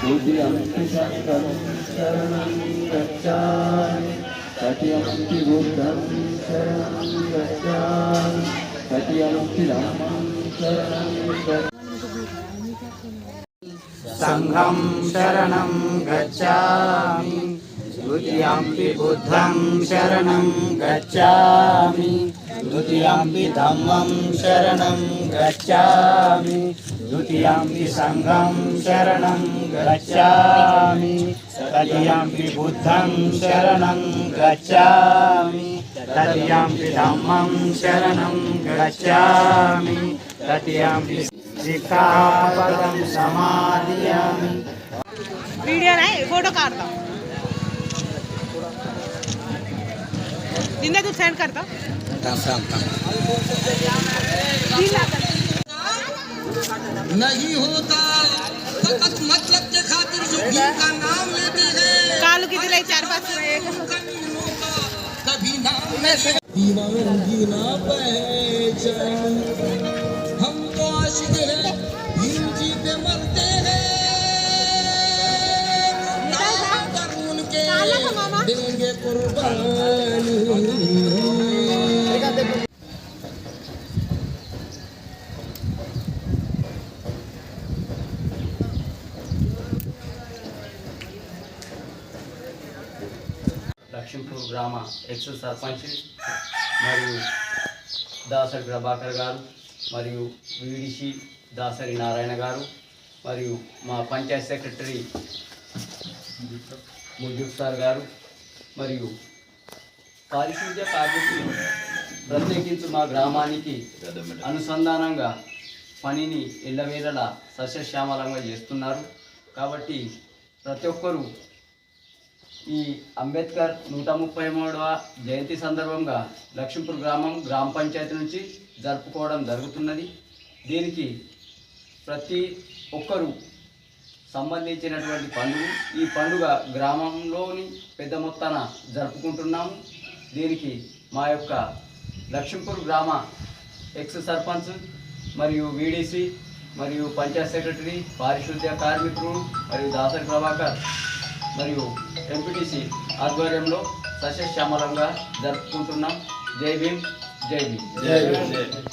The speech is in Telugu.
बुद्धियंति शंकरं शरणं गच्छामि तथ्यंति बुद्धं शरणं गच्छामि तथ्यंति धम्मं शरणं गच्छामि संघं शरणं गच्छामि द्वितीयंपि बुद्धं शरणं गच्छामि द्वितीयंपि धम्मं शरणं गच्छामि द्वितीयंपि संघं शरणं गच्छामि तृतीयंपि बुद्धं शरणं गच्छामि तृतीयंपि धम्मं शरणं गच्छामि तृतीयंपि सिक्खापदं समादयामि। वीडियो नहीं फोटो काढता जिंदा तू सेंड करता नहीं होता फकत मतलब के खातिर जो भीम का नाम लेते हैं कालू की दिलाई 4-5 कभी नाम में से दीवानगी ना पहचान हम तो आशिक हैं भीम जी पे मरते हैं नाम पर उनके देंगे कुर्बानी। లక్ష్మీపూర్ గ్రామ ఎక్స్ సర్పంచ్ మరియు దాసరి ప్రభాకర్ గారు మరియు వీడిసి దాసరి నారాయణ గారు మరియు మా పంచాయత్ సెక్రటరీ ముజుబ్ సార్ గారు మరియు పారిశుద్ధ్య కార్మికులు ప్రత్యేకించి మా గ్రామానికి అనుసంధానంగా పనిని ఎల్లవేళలా సస్యశ్యామలంగా చేస్తున్నారు. కాబట్టి ప్రతి ఒక్కరూ ఈ అంబేద్కర్ 133వ జయంతి సందర్భంగా లక్ష్మీపూర్ గ్రామ పంచాయతీ నుంచి జరుపుకోవడం జరుగుతున్నది. దీనికి ప్రతి ఒక్కరూ సంబంధించినటువంటి పండుగ ఈ పండుగ గ్రామంలోని పెద్ద మొత్తాన జరుపుకుంటున్నాము. దీనికి మా యొక్క లక్ష్మీపూర్ గ్రామ ఎక్స్ సర్పంచ్ మరియు వీడీసీ మరియు పంచాయత్ సెక్రటరీ పారిశుద్ధ్య కార్మికులు మరియు దాసరి ప్రభాకర్ మరియు ఎంపీటీసీ ఆధ్వర్యంలో సస్యశ్యామలంగా జరుపుకుంటున్నాం. జై భీమ్, జై భీమ్, జై భీమ్.